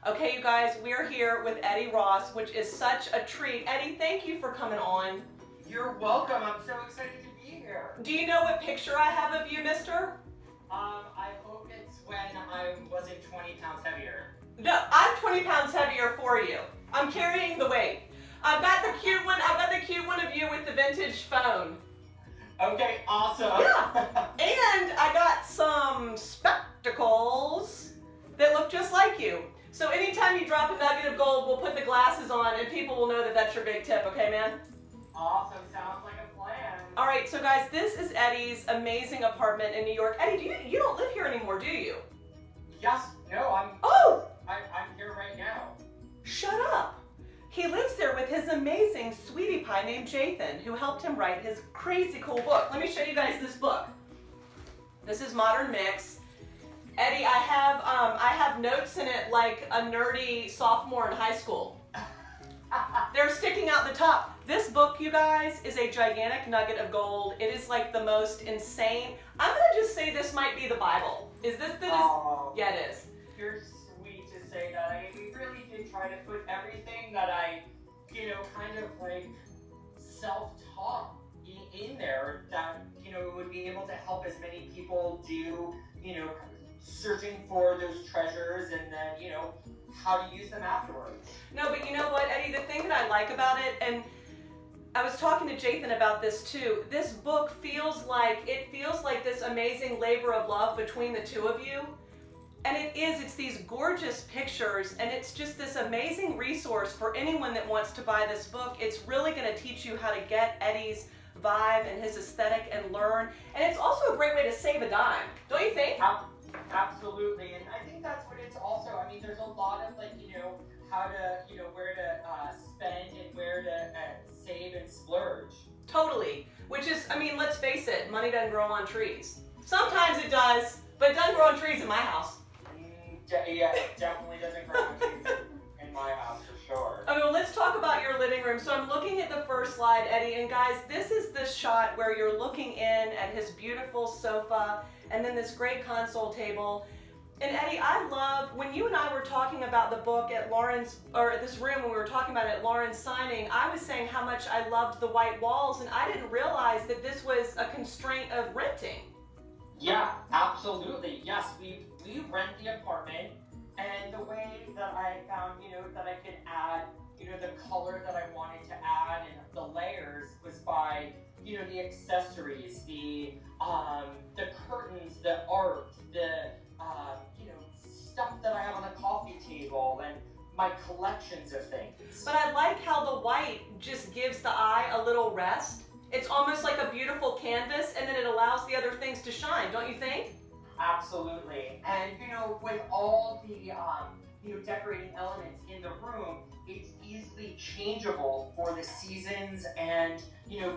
Okay, you guys, we're here with Eddie Ross, which is such a treat. Eddie, thank you for coming on. You're welcome. I'm so excited to be here. Do you know what picture I have of you, mister? I hope it's when I wasn't 20 pounds heavier. No, I'm 20 pounds heavier for you. I'm carrying the weight. I've got the cute one of you with the vintage phone. Okay, awesome. Yeah. And I got some spectacles that look just like you. So anytime you drop a nugget of gold, we'll put the glasses on and people will know that that's your big tip, okay, man? Awesome. Sounds like a plan. All right, so guys, this is Eddie's amazing apartment in New York. Eddie, you don't live here anymore, do you? Yes. No, I'm here right now. Shut up. He lives there with his amazing sweetie pie named Jathan, who helped him write his crazy cool book. Let me show you guys this book. This is Modern Mix. Eddie, I have notes in it like a nerdy sophomore in high school. They're sticking out the top. This book, you guys, is a gigantic nugget of gold. It is like the most insane. I'm gonna just say this might be the Bible. Is this the? Yeah, it is. You're sweet to say that. I mean, we really did try to put everything that I, kind of like self-taught in there that, would be able to help as many people do, searching for those treasures and then, how to use them afterwards. No, but you know what, Eddie, the thing that I like about it, and I was talking to Jathan about this too, this book feels like this amazing labor of love between the two of you. And it's these gorgeous pictures, and it's just this amazing resource for anyone that wants to buy this book. It's really gonna teach you how to get Eddie's vibe and his aesthetic and learn. And it's also a great way to save a dime, don't you think? Absolutely, and I think that's what it's also, I mean, there's a lot of how to, where to spend and where to save and splurge. Totally, which is, I mean, let's face it, money doesn't grow on trees. Sometimes it does, but it doesn't grow on trees in my house. Yeah, it definitely doesn't grow on trees in my house for sure. Okay, well, let's talk about your living room. So I'm looking at the first slide, Eddie, and guys, this is the shot where you're looking in at his beautiful sofa and then this great console table. And Eddie, I love, when you and I were talking about the book at Lauren's, or this room when we were talking about it at Lauren's signing, I was saying how much I loved the white walls, and I didn't realize that this was a constraint of renting. Yeah, absolutely. Yes, we rent the apartment, and the way that I found, that I could add, the color that I wanted to add and the layers was by, the accessories, the curtains, the art, the, stuff that I have on the coffee table, and my collections of things. But I like how the white just gives the eye a little rest. It's almost like a beautiful canvas, and then it allows the other things to shine, don't you think? Absolutely. And, with all the, decorating elements in the room, it's easily changeable for the seasons and,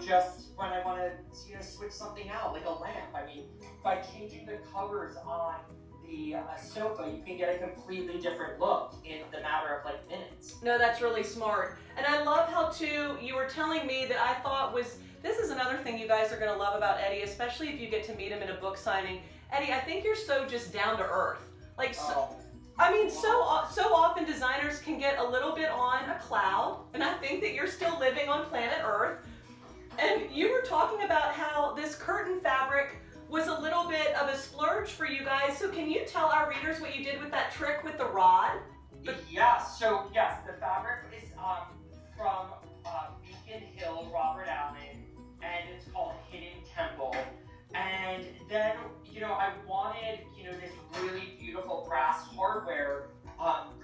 just when I want to, switch something out, like a lamp. I mean, by changing the covers on the sofa, you can get a completely different look in the matter of minutes. No, that's really smart. And I love how too, you were telling me that I thought was, this is another thing you guys are gonna love about Eddie, especially if you get to meet him in a book signing. Eddie, I think you're so just down to earth. So often designers can get a little bit on a cloud, and I think that you're still living on planet Earth. And you were talking about how this curtain fabric was a little bit of a splurge for you guys. So can you tell our readers what you did with that trick with the rod? Yes, the fabric is from Beacon Hill, Robert Allen, and it's called Hidden Temple. And then, I wanted, this really beautiful brass hardware,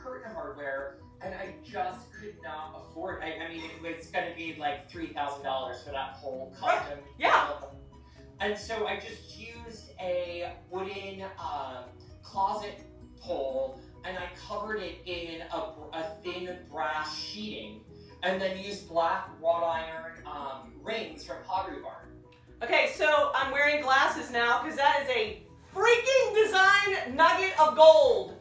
curtain hardware, and I just could not afford it. I mean, it's going to be like $3,000 for that whole custom. Yeah. And so I just used a wooden closet pole, and I covered it in a thin brass sheeting, and then used black wrought iron rings from Pottery Barn. Okay, so I'm wearing glasses now because that is a freaking design nugget of gold.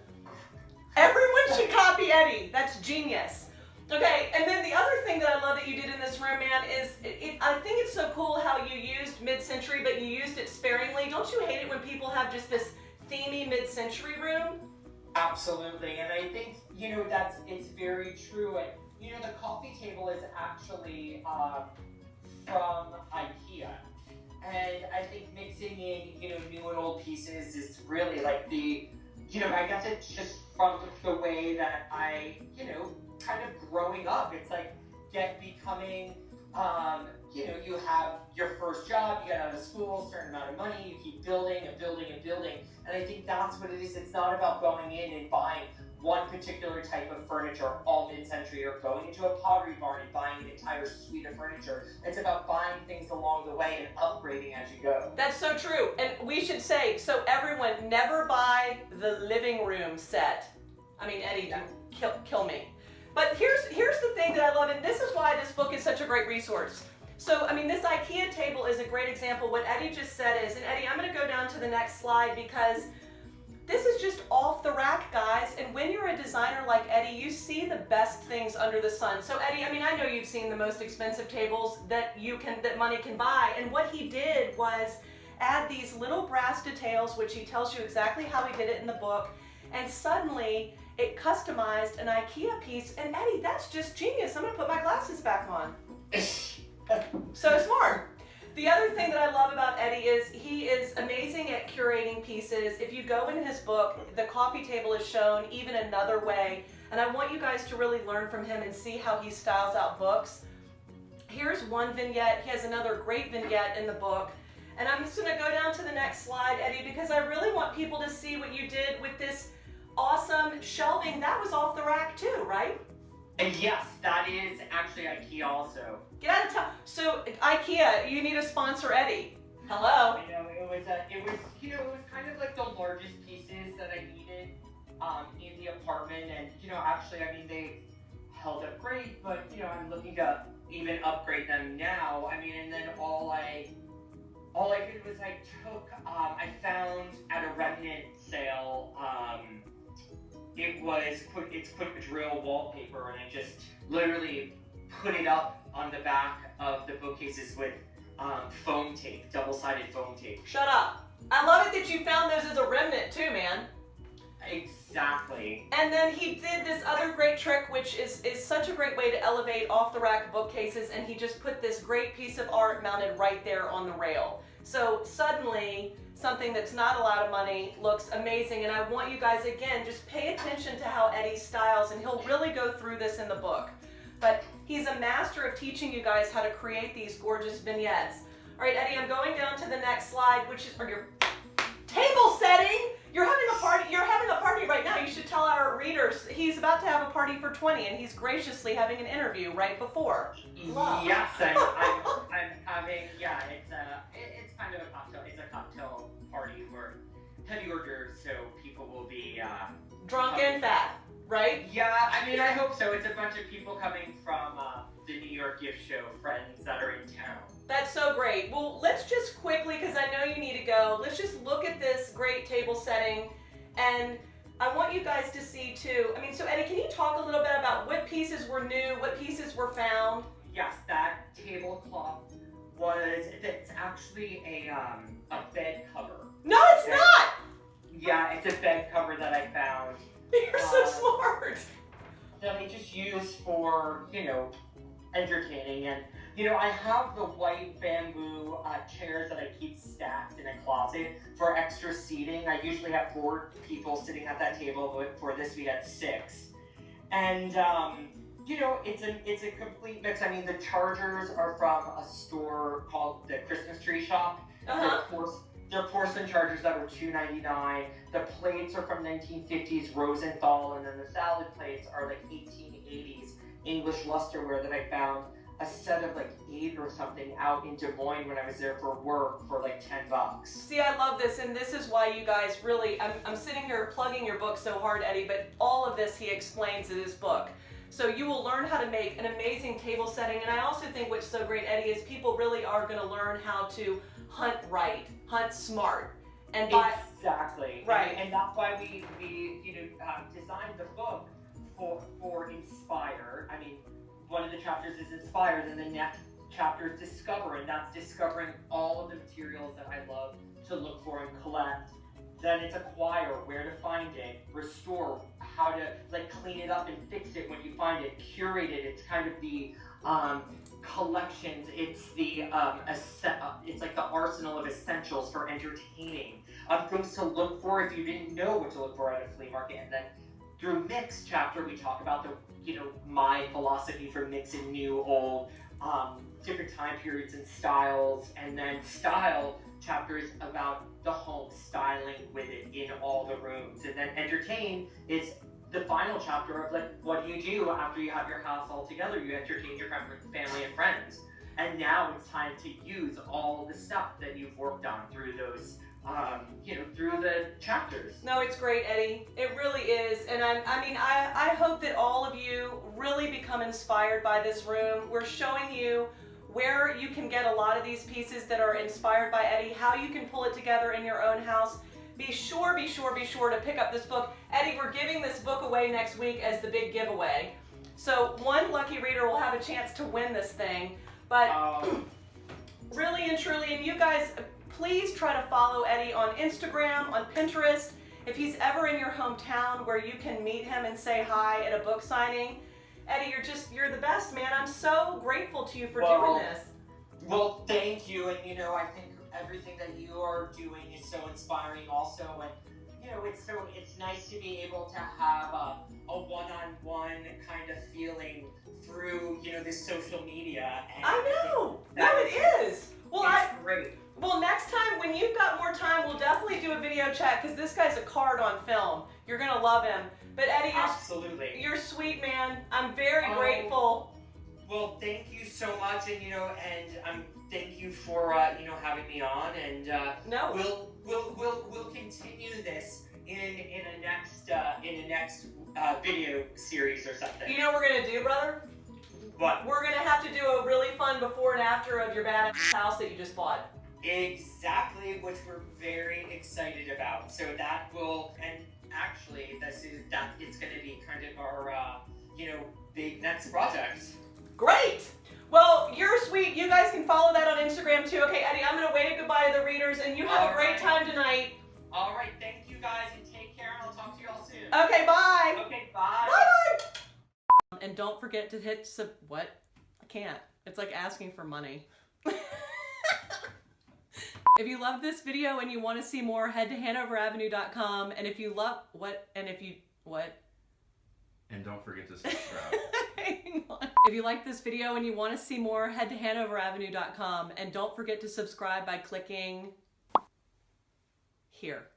Everyone should copy Eddie. That's genius. Okay, and then the other thing that I love that you did in this room, man, is I think it's so cool how you used mid-century, but you used it sparingly. Don't you hate it when people have just this themey mid-century room? Absolutely, and I think it's very true. And the coffee table is actually from IKEA, and I think mixing in new and old pieces is really like I guess it's just from the way that I kind of growing up. It's like becoming you have your first job, you get out of school, certain amount of money, you keep building and building and building. And I think that's what it is. It's not about going in and buying one particular type of furniture all mid-century, or going into a pottery barn and buying an entire suite of furniture. It's about buying things along the way and upgrading as you go. That's so true. And we should say, so everyone, never buy the living room set. I mean, Eddie, kill me. But here's the thing that I love, and this is why this book is such a great resource. So, I mean, this IKEA table is a great example. What Eddie just said is, and Eddie, I'm going to go down to the next slide, because this is just off the rack, guys. And when you're a designer like Eddie, you see the best things under the sun. So, Eddie, I mean, I know you've seen the most expensive tables that money can buy. And what he did was add these little brass details, which he tells you exactly how he did it in the book. And suddenly, it customized an IKEA piece. And Eddie, that's just genius. I'm going to put my glasses back on. So smart. The other thing that I love about Eddie is he is amazing at curating pieces. If you go in his book, the coffee table is shown even another way. And I want you guys to really learn from him and see how he styles out books. Here's one vignette. He has another great vignette in the book. And I'm just going to go down to the next slide, Eddie, because I really want people to see what you did with this awesome shelving. That was off the rack too, right? And yes, that is actually IKEA also. Get out of town. So IKEA, you need to sponsor Eddie. Hello. It was kind of like the largest pieces that I needed in the apartment, and actually, I mean, they held up great, but I'm looking to even upgrade them now. I mean, and then all I did was I found at a remnant sale. It's Quick-Drill wallpaper, and I just literally put it up on the back of the bookcases with foam tape, double-sided foam tape. Shut up. I love it that you found those as a remnant too, man. Exactly. And then he did this other great trick, which is such a great way to elevate off-the-rack bookcases, and he just put this great piece of art mounted right there on the rail. So suddenly, something that's not a lot of money looks amazing. And I want you guys, again, just pay attention to how Eddie styles, and he'll really go through this in the book. But he's a master of teaching you guys how to create these gorgeous vignettes. All right, Eddie, I'm going down to the next slide, which is your table setting. You're having a party. You're having a party right now. You should tell our readers he's about to have a party for 20, and he's graciously having an interview right before. Love. Yes, I'm having. Yeah, it's kind of a cocktail. It's a cocktail party for heavy orders, so people will be drunk and fat, right? Yeah, I mean, I hope so. It's a bunch of people coming from the New York gift show, friends that are in town. That's so great. Well, let's just quickly, because I know you need to go, let's just look at this great table setting. And I want you guys to see too. I mean, so Eddie, can you talk a little bit about what pieces were new, what pieces were found? Yes, that tablecloth it's actually a bed cover. No, it's not! Yeah, it's a bed cover that I found. You're so smart. That I just use for, entertaining. And, I have the white bamboo chairs that I keep stacked in a closet for extra seating. I usually have 4 people sitting at that table, but for this we had 6. And, it's a complete mix. I mean, the chargers are from a store called the Christmas Tree Shop. They're porcelain chargers that were $2.99. The plates are from 1950s Rosenthal, and then the salad plates are like 1880s English lusterware that I found a set of like 8 or something out in Des Moines when I was there for work for like $10. See, I love this, and this is why you guys really, I'm sitting here plugging your book so hard, Eddie, but all of this he explains in his book. So you will learn how to make an amazing table setting, and I also think what's so great, Eddie, is people really are going to learn how to hunt right, hunt smart. And exactly. Right. And that's why we designed the book for inspire. I mean, one of the chapters is inspired, and the next chapter is discover, and that's discovering all of the materials that I love to look for and collect then it's acquire, where to find it, restore, how to like clean it up and fix it when you find it, curate it. It's kind of the collections. It's the it's like the arsenal of essentials for entertaining. Things to look for if you didn't know what to look for at a flea market. And then through Mix chapter, we talk about my philosophy for mixing new, old, different time periods and styles. And then style chapter is about the home, styling with it in all the rooms. And then entertain is the final chapter of like, what do you do after you have your house all together? You entertain your family and friends. And now it's time to use all the stuff that you've worked on through those, through the chapters. No, it's great, Eddie. It really is. And I hope that all of you really become inspired by this room. We're showing you where you can get a lot of these pieces that are inspired by Eddie, how you can pull it together in your own house. Be sure to pick up this book. Eddie, we're giving this book away next week as the big giveaway. So one lucky reader will have a chance to win this thing. But really and truly, and you guys, please try to follow Eddie on Instagram, on Pinterest. If he's ever in your hometown where you can meet him and say hi at a book signing. Eddie, you're the best, man. I'm so grateful to you for doing this. Well, thank you. And I think everything that you are doing is so inspiring also. And it's nice to be able to have a one-on-one kind of feeling through this social media. And I know. No, it is. Well, it's great. Well, next time when you've got more time, we'll definitely do a video chat because this guy's a card on film. You're gonna love him. But Eddie, absolutely, you're sweet, man. I'm very grateful. Well, thank you so much, and thank you for having me on, and no, we'll continue this in a next video series or something. You know what we're gonna do, brother? What? We're gonna have to do a really fun before and after of your badass house that you just bought. Exactly, which we're very excited about. So that will, and actually, it's going to be kind of our, big next project. Great. Well, you're sweet. You guys can follow that on Instagram too. Okay, Eddie, I'm going to wave goodbye to the readers, and you have a great time tonight. All right, thank you guys, and take care, and I'll talk to you all soon. Okay, bye. Okay, bye. Bye. And don't forget to hit what? I can't. It's like asking for money. If you love this video and you want to see more, head to HanoverAvenue.com. And if you love and don't forget to subscribe. Hang on. If you like this video and you want to see more, head to HanoverAvenue.com. And don't forget to subscribe by clicking here.